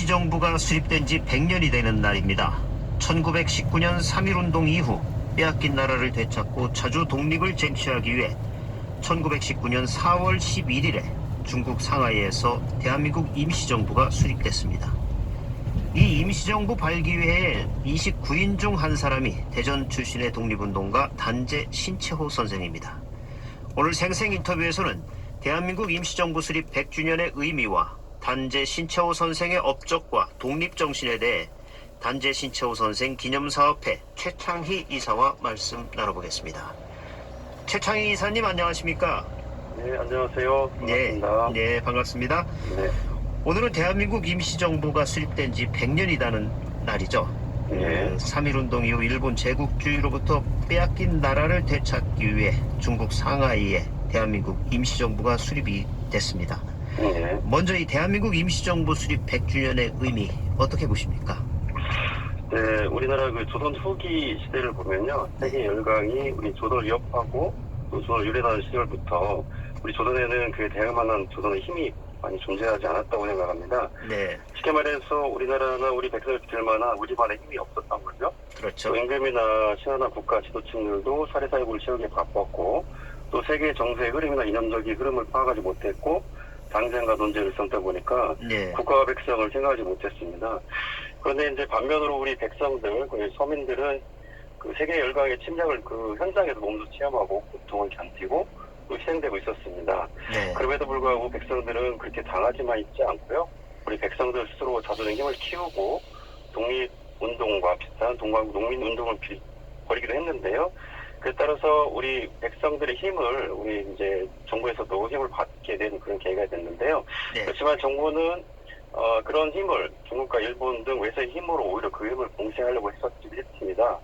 임시정부가 수립된 지 100년이 되는 날입니다. 1919년 3.1운동 이후 빼앗긴 나라를 되찾고 자주 독립을 쟁취하기 위해 1919년 4월 11일에 중국 상하이에서 대한민국 임시정부가 수립됐습니다. 이 임시정부 발기회에 29인 중 한 사람이 대전 출신의 독립운동가 단재 신채호 선생입니다. 오늘 생생 인터뷰에서는 대한민국 임시정부 수립 100주년의 의미와 단재 신채호 선생의 업적과 독립정신에 대해 단재 신채호 선생 기념사업회 최창희 이사와 말씀 나눠보겠습니다. 최창희 이사님 안녕하십니까? 네, 안녕하세요. 반갑습니다. 네, 반갑습니다. 네. 오늘은 대한민국 임시정부가 수립된 지 100년이라는 날이죠. 네. 3.1운동 이후 일본 제국주의로부터 빼앗긴 나라를 되찾기 위해 중국 상하이에 대한민국 임시정부가 수립이 됐습니다. 네. 먼저 이 대한민국 임시정부 수립 100주년의 의미 어떻게 보십니까? 네, 우리나라 그 조선 후기 시대를 보면요. 세계 열강이 우리 조선을 위협하고 또 조선을 유래하는 시절부터 우리 조선에는 그에 대할 만한 조선의 힘이 많이 존재하지 않았다고 생각합니다. 네, 쉽게 말해서 우리나라나 우리 백성을 지킬 만한 우리만의 힘이 없었던 거죠. 그렇죠. 또 임금이나 신하나 국가 지도층들도 사례사욕을 채우기에 바빴고 또 세계 정세의 흐름이나 이념적인 흐름을 파악하지 못했고 당쟁과 논쟁을 있었다 보니까 네, 국가와 백성을 생각하지 못했습니다. 그런데 이제 반면으로 우리 백성들, 서민들은 그 세계 열강의 침략을 그 현장에서 몸소 체험하고 고통을 견디고 또 희생되고 있었습니다. 네, 그럼에도 불구하고 백성들은 그렇게 당하지만 있지 않고요. 우리 백성들 스스로 자존의 힘을 키우고 독립운동과 비슷한 농민운동을 벌이기도 했는데요. 그에 따라서 우리 백성들의 힘을 우리 이제 정부에서도 힘을 받게 된 그런 계기가 됐는데요. 네, 그렇지만 정부는 그런 힘을 중국과 일본 등 외세의 힘으로 오히려 그 힘을 봉쇄하려고 했습니다.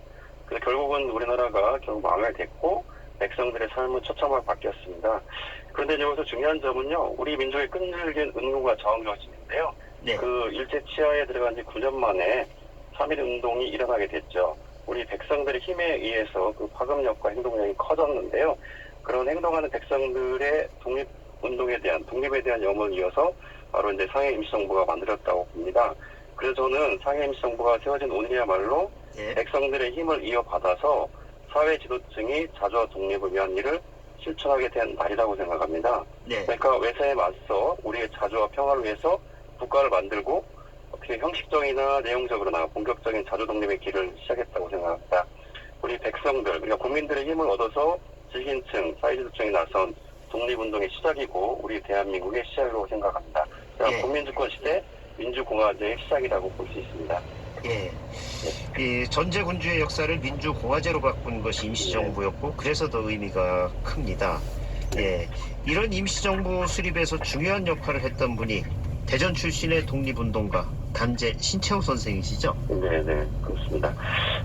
그래서 결국은 우리나라가 결국 망할됐고 백성들의 삶은 처참하게 바뀌었습니다. 그런데 여기서 중요한 점은요. 우리 민족의 끈질긴 은구가 저항정신인데요. 네, 그 일제 치하에 들어간 지 9년 만에 3.1운동이 일어나게 됐죠. 우리 백성들의 힘에 의해서 그 파급력과 행동력이 커졌는데요. 그런 행동하는 백성들의 독립에 대한 염원을 이어서 바로 이제 상해 임시정부가 만들었다고 봅니다. 그래서 저는 상해 임시정부가 세워진 오늘이야말로 네, 백성들의 힘을 이어받아서 사회 지도층이 자주와 독립을 위한 일을 실천하게 된 날이라고 생각합니다. 네, 그러니까 외세에 맞서 우리의 자주와 평화를 위해서 국가를 만들고 어떻게 형식적이나 내용적으로나 본격적인 자주 독립의 길을 시작했다고 생각합니다. 우리 백성들, 그러니까 국민들의 힘을 얻어서 지식인층, 사회지도층이 나선 독립운동의 시작이고 우리 대한민국의 시작이라고 생각합니다. 그러니까 예. 국민주권 시대 민주공화제의 시작이라고 볼 수 있습니다. 예. 이 전제군주의 역사를 민주공화제로 바꾼 것이 임시정부였고 그래서 더 의미가 큽니다. 예. 이런 임시정부 수립에서 중요한 역할을 했던 분이 대전 출신의 독립운동가 단재 신채호 선생이시죠? 네, 그렇습니다.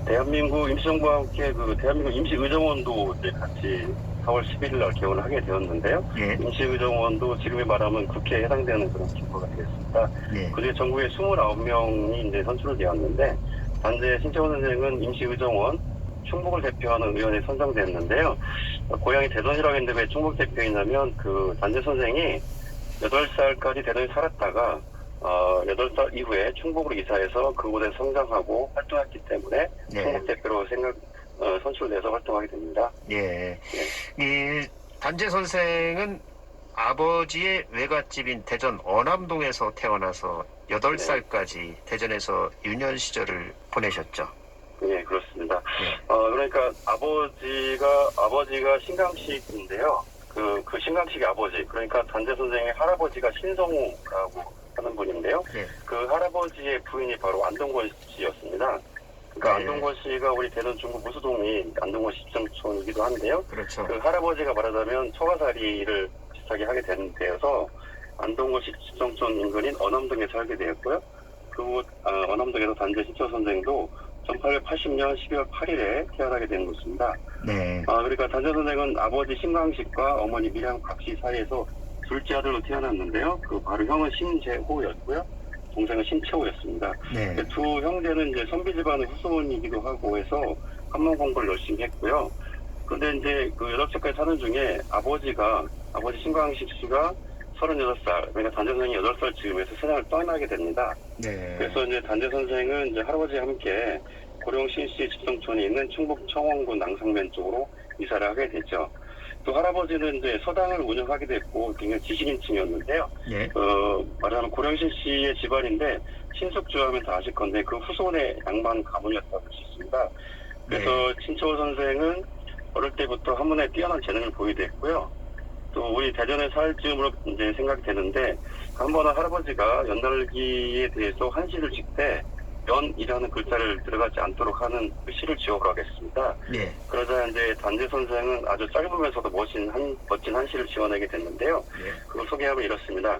대한민국 임시정부와 함께 그 대한민국 임시의정원도 이제 같이 4월 11일 날 개원을 하게 되었는데요. 예. 임시의정원도 지금에 말하면 국회에 해당되는 그런 기구가 되겠습니다. 예. 그중에 전국에 29명이 이제 선출되었는데 단재 신채호 선생은 임시의정원 충북을 대표하는 의원에 선정됐는데요. 고향이 대전이라고 했는데 왜 충북 대표이냐면 그 단재 선생이 8살까지 대전에 살았다가 8살 이후에 충북으로 이사해서 그곳에 성장하고 활동했기 때문에 네. 충북 대표로 선출돼서 활동하게 됩니다. 예. 이 단재 선생은 아버지의 외갓집인 대전 어남동에서 태어나서 8살까지 대전에서 유년 시절을 보내셨죠. 네, 그렇습니다. 네. 그러니까 아버지가 신강식인데요. 그 신강식의 아버지, 그러니까 단재 선생의 할아버지가 신성우라고 하는 분인데요. 네. 그 할아버지의 부인이 바로 안동권 씨였습니다. 그러니까 네. 안동권 씨가 우리 대전 중구 무수동이 안동권 시청촌이기도 한데요. 그렇죠. 그 할아버지가 말하자면 처가살이를 비슷하게 하게 된 데여서 안동권 시청촌 인근인 어남동에 살게 되었고요. 그곳 어남동에서 단재 신채호 선생도 1880년 12월 8일에 태어나게 된 것입니다. 네. 그러니까 단재 선생은 아버지 신강식과 어머니 밀양 각씨 사이에서 둘째 아들로 태어났는데요. 그 바로 형은 신재호였고요. 동생은 신채호였습니다. 네. 두 형제는 이제 선비 집안의 후손이기도 하고 해서 한문 공부를 열심히 했고요. 그런데 이제 그 8살까지 사는 중에 아버지 신강식 씨가 36살, 그러니까 단재 선생이 8살 즈음에서 세상을 떠나게 됩니다. 네. 그래서 이제 단재 선생은 이제 할아버지와 함께 고령 신시 집성촌이 있는 충북 청원군 낭상면 쪽으로 이사를 하게 되죠. 또 할아버지는 이제 서당을 운영하기도 했고 굉장히 지식인층이었는데요. 예. 말하자면 고령신 씨의 집안인데 신숙주하면 다 아실 건데 그 후손의 양반 가문이었다고 볼 수 있습니다. 그래서 신채호 선생은 어릴 때부터 한문에 뛰어난 재능을 보이게 됐고요. 또 우리 대전에 살 즈음으로 이제 생각이 되는데 한 번은 할아버지가 연달기에 대해서 한시를 질 때 연이라는 글자를 들어가지 않도록 하는 그 시를 지어보라고 했습니다. 예. 그러자 이제 단재 선생은 아주 짧으면서도 멋진 한시를 지어내게 됐는데요. 예. 그걸 소개하면 이렇습니다.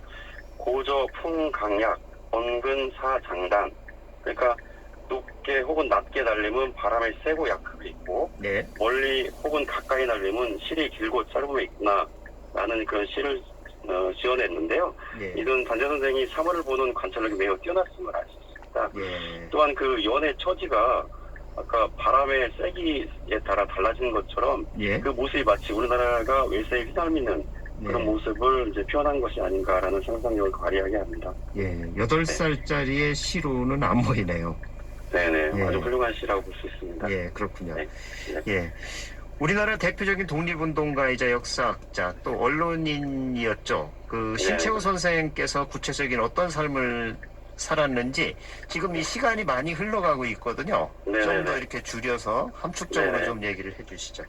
고저 풍강약 언근사장단. 그러니까 높게 혹은 낮게 날리면 바람이 세고 약하게 있고 네. 멀리 혹은 가까이 날리면 실이 길고 짧음에 있구나 라는 그런 시를 지어냈는데요. 예. 이건 단재 선생이 사물을 보는 관찰력이 매우 뛰어났음을 알 수 있습니다. 예. 또한 그 연의 처지가 아까 바람의 세기에 따라 달라지는 것처럼 예. 그 모습이 마치 우리나라가 외세에 휘날리는 그런 모습을 이제 표현한 것이 아닌가라는 상상력을 발휘하게 합니다. 예. 8살짜리의 시로는 안 보이네요. 네네. 예. 아주 훌륭한 시라고 볼 수 있습니다. 예, 그렇군요. 네. 네. 예. 우리나라 대표적인 독립운동가이자 역사학자 또 언론인이었죠. 그 신채호 네. 선생께서 구체적인 어떤 삶을 살았는지 지금 이 시간이 많이 흘러가고 있거든요. 네네네. 좀 더 이렇게 줄여서 함축적으로 네네. 좀 얘기를 해주시죠.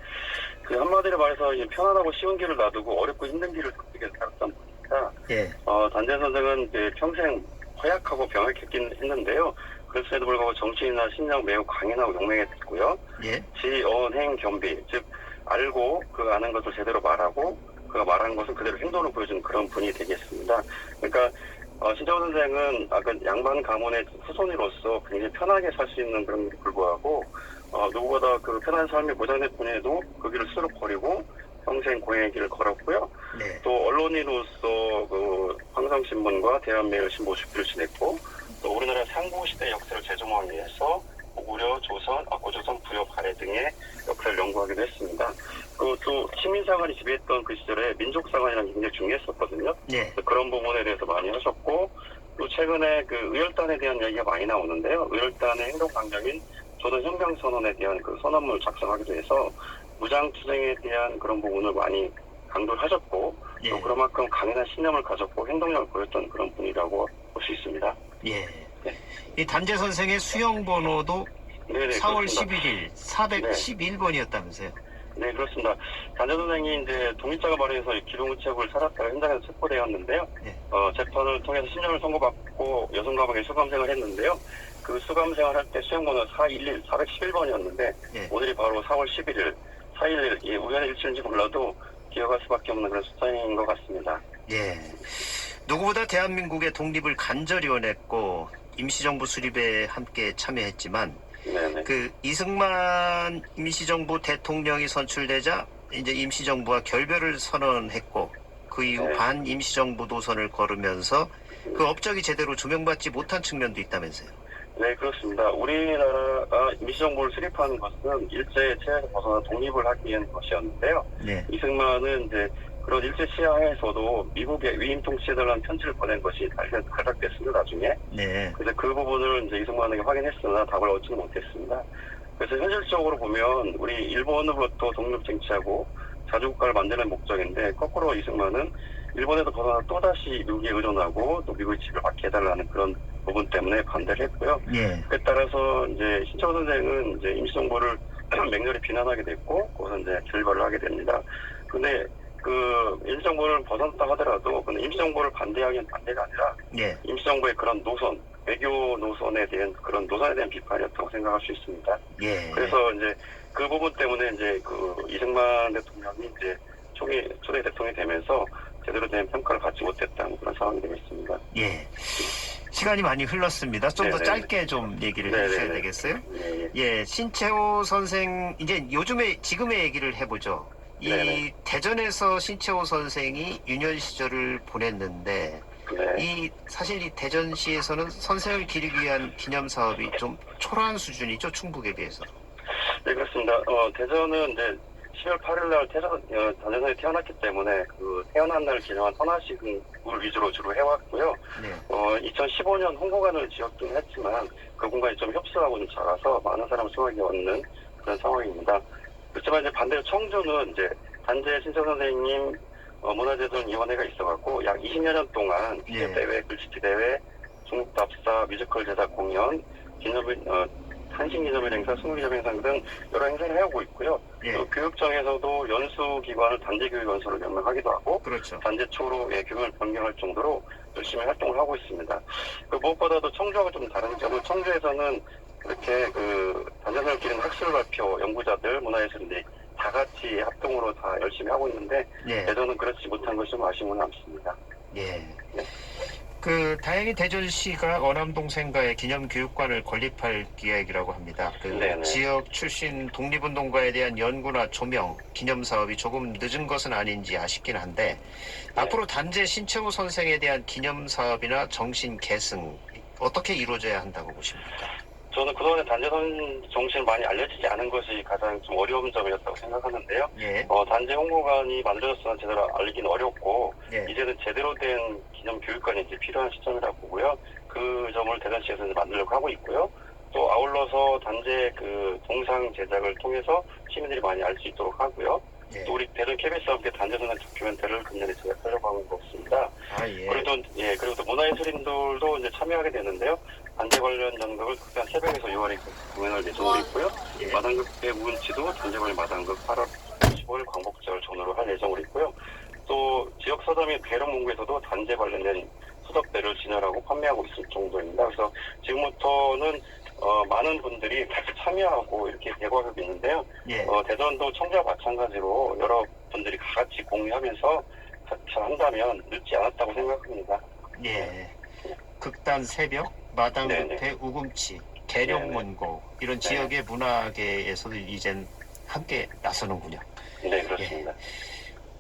그 한마디로 말해서 이제 편안하고 쉬운 길을 놔두고 어렵고 힘든 길을 선택해 살았던 분입니다. 예. 단재 선생은 이제 평생 허약하고 병약했긴 했는데요. 그랬음에도 불구하고 정치인이나 신앙 매우 강인하고 용맹했고요. 예. 지언행 겸비, 즉 알고 그 아는 것을 제대로 말하고 그가 말하는 것을 그대로 행동으로 보여주는 그런 분이 되겠습니다. 그러니까 신채호 선생은 아까 양반 가문의 후손으로서 굉장히 편하게 살 수 있는 그런 데 불구하고 누구보다 그 편한 삶이 보장될 뿐에도 그 길을 스스로 버리고 평생 고행의 길을 걸었고요. 네. 또 언론인으로서 그 황상신문과 대한매일신보 주필을 지냈고 또 우리나라 상고시대 역사를 재조명하기 위해서 고구려, 조선, 고조선, 부여, 발해 등의 역사를 연구하기도 했습니다. 또 시민사관이 지배했던 그 시절에 민족사관이라는 게 굉장히 중요했었거든요. 예. 그런 부분에 대해서 많이 하셨고 또 최근에 그 의열단에 대한 얘기가 많이 나오는데요. 의열단의 행동강령인 조선혁명선언에 대한 그 선언문을 작성하기도 해서 무장투쟁에 대한 그런 부분을 많이 강조를 하셨고 예. 또 그만큼 강인한 신념을 가졌고 행동력을 보였던 그런 분이라고 볼 수 있습니다. 예. 네. 이 단재 선생의 수용 번호도 네네, 4월 그렇습니다. 11일 411번이었다면서요. 네, 그렇습니다. 단재 선생이 이제 독립자가 마련해서 기동우체국을 살았다가 현장에서 체포되었는데요. 네. 재판을 통해서 10년을 선고받고 여성감옥에 수감생을 했는데요. 그 수감생활 할 때 수용번호 411, 411번이었는데 네. 오늘이 바로 4월 11일, 411, 우연의 일치인지 몰라도 기억할 수밖에 없는 그런 숫자인 것 같습니다. 예. 누구보다 대한민국의 독립을 간절히 원했고 임시정부 수립에 함께 참여했지만 네네. 그 이승만 임시정부 대통령이 선출되자 이제 임시정부와 결별을 선언했고 그 이후 네. 반임시정부 노선을 걸으면서 그 업적이 제대로 조명받지 못한 측면도 있다면서요. 네, 그렇습니다. 우리나라가 임시정부를 수립하는 것은 일제 체에서 벗어나 독립을 하기 위한 것이었는데요. 네. 이승만은 이제 그런 일제 치하에서도 미국의 위임 통치해달라는 편지를 보낸 것이 발각됐습니다, 나중에. 네. 그래서 그 부분을 이제 이승만에게 확인했으나 답을 얻지는 못했습니다. 그래서 현실적으로 보면 우리 일본으로부터 독립 쟁취하고 자주국가를 만드는 목적인데 거꾸로 이승만은 일본에서 벗어나 또다시 미국에 의존하고 또 미국의 지배를 받게 해달라는 그런 부분 때문에 반대를 했고요. 예. 그에 따라서 이제 신채호 선생은 이제 임시정부를 맹렬히 비난하게 됐고, 거기서 이제 결별을 하게 됩니다. 근데 그 임시정부를 벗어났다 하더라도, 근데 임시정부를 반대하기엔 반대가 아니라, 예. 임시정부의 그런 노선, 외교 노선에 대한 그런 노선에 대한 비판이었다고 생각할 수 있습니다. 예. 그래서 이제 그 부분 때문에 이제 그 이승만 대통령이 이제 초대 대통령이 되면서 제대로 된 평가를 받지 못했다는 그런 상황이 되겠습니다. 예. 시간이 많이 흘렀습니다. 좀 더 네네네. 짧게 좀 얘기를 네네네. 해주셔야 되겠어요? 예, 예. 예, 신채호 선생, 이제 지금의 얘기를 해보죠. 이 네네. 대전에서 신채호 선생이 유년 시절을 보냈는데, 네. 사실 이 대전시에서는 선생을 기리기 위한 기념 사업이 좀 초라한 수준이죠, 충북에 비해서. 네, 그렇습니다. 대전은 이제 12월 8일 날 단전선에 태어났기 때문에 그 태어난 날 기념한 헌화식을 위주로 주로 해왔고요. 네. 2015년 홍보관을 지었긴 했지만 그 공간이 좀 협소하고 좀 작아서 많은 사람을 수용하기 어렵는 그런 상황입니다. 그렇지만 이제 반대로 청주는 이제 단재 신청 선생님 문화재전위원회가 있어갖고 약 20여 년 동안 예. 대회, 글짓기 대회, 중국답사, 뮤지컬 제작 공연, 한신기념일 행사, 승무기념 행사 등 여러 행사를 해오고 있고요. 예. 또 교육청에서도 연수기관을 단재교육연수로 명명하기도 하고 그렇죠. 단재초로 교육을 변경할 정도로 열심히 활동을 하고 있습니다. 무엇보다도 청주하고 좀 다른 점은 청주에서는 이렇게 단전선을 기리는 학술 발표 연구자들, 문화예술인들이 다 같이 합동으로 다 열심히 하고 있는데 예. 대전은 그렇지 못한 것이 좀 아쉬움은 남습니다. 예. 네. 다행히 대전시가 어남동생가의 기념교육관을 건립할 계획이라고 합니다. 네네. 지역 출신 독립운동가에 대한 연구나 조명, 기념사업이 조금 늦은 것은 아닌지 아쉽긴 한데, 네. 앞으로 단재 신채호 선생에 대한 기념사업이나 정신 계승, 어떻게 이루어져야 한다고 보십니까? 저는 그동안에 단재선 정신을 많이 알려지지 않은 것이 가장 좀 어려운 점이었다고 생각하는데요. 예. 단재 홍보관이 만들어졌으나 제대로 알리기는 어렵고, 예. 이제는 제대로 된 기념 교육관이 이제 필요한 시점이라고 보고요. 그 점을 대전시에서 이제 만들려고 하고 있고요. 또 아울러서 단재 동상 제작을 통해서 시민들이 많이 알 수 있도록 하고요. 예. 또 우리 대전 KBS와 함께 단재선의 다큐멘터리를 금년에 제작하려고 하는 것 같습니다. 그리고 또 문화예술인들도 이제 참여하게 되는데요. 단재 관련 연극을 극단 새벽에서 6월에 공연할 예정으로 있고요. 예. 마당극의 무은치도 단재 관련 마당극 8월 15일 광복절 전후로 할 예정으로 있고요. 또 지역 서점 및 배롱문구에서도 단재 관련된 수덕배를 진열하고 판매하고 있을 정도입니다. 그래서 지금부터는 많은 분들이 같이 참여하고 이렇게 대구하고 있는데요. 예. 대전도 청주와 마찬가지로 여러 분들이 같이 공유하면서 같이 한다면 늦지 않았다고 생각합니다. 예. 극단 새벽, 마당극회 우금치, 계룡문고 이런 지역의 문화계에서도 이젠 함께 나서는군요. 네, 그렇습니다.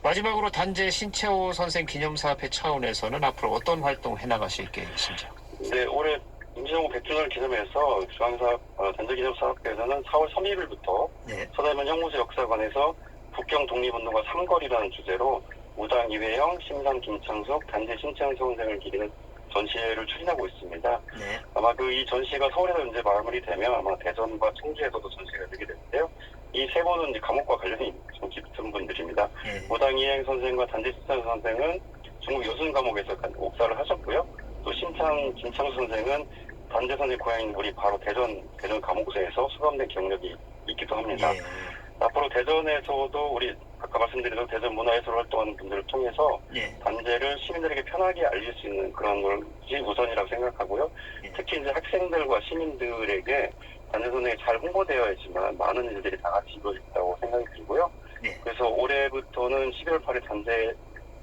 마지막으로 단재 신채호 선생 기념사업회 차원에서는 앞으로 어떤 활동 해나가실 계획이신지요? 네, 올해 임시정부 100주년을 기념해서 중앙사업 단재기념사업회에서는 4월 30일부터 네. 서대문 형무소 역사관에서 북경 독립운동가 3거리라는 주제로 우당 이회영, 심산 김창숙, 단재 신채호 선생을 기리는 전시회를 추진하고 있습니다. 네. 아마 이 전시가 서울에서 이제 마무리되면 아마 대전과 청주에서도 전시가 되게 되는데요. 이 세 분은 이제 감옥과 관련이 좀 깊은 분들입니다. 네. 우당 이회영 선생과 단재 신채호 선생은 중국 요순 감옥에서 옥사를 하셨고요. 또 심창 김창수 선생은 단재 선생 고향인 우리 바로 대전 감옥소에서 수감된 경력이 있기도 합니다. 예. 앞으로 대전에서도 우리 아까 말씀드린 대전 문화예술 활동하는 분들을 통해서 예. 단재를 시민들에게 편하게 알릴 수 있는 그런 것이 우선이라고 생각하고요. 예. 특히 이제 학생들과 시민들에게 단재 선생이 잘 홍보되어야지만 많은 일들이 다 같이 이루어진다고 생각이 들고요. 예. 그래서 올해부터는 12월 8일 단재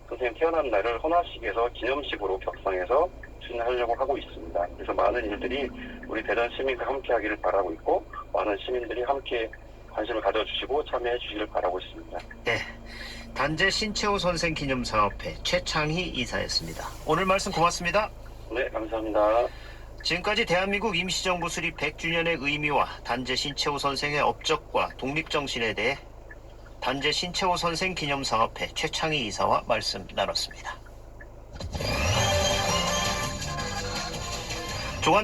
선생님 태어난 날을 헌화식에서 기념식으로 격상해서 추진하려고 하고 있습니다. 그래서 많은 일들이 우리 대전 시민과 함께 하기를 바라고 있고 많은 시민들이 함께 관심을 가져주시고 참여해 주시기를 바라고 있습니다. 네. 단재 신채호 선생 기념사업회 최창희 이사였습니다. 오늘 말씀 고맙습니다. 네, 감사합니다. 지금까지 대한민국 임시정부 수립 100주년의 의미와 단재 신채호 선생의 업적과 독립정신에 대해 단재 신채호 선생 기념사업회 최창희 이사와 말씀 나눴습니다.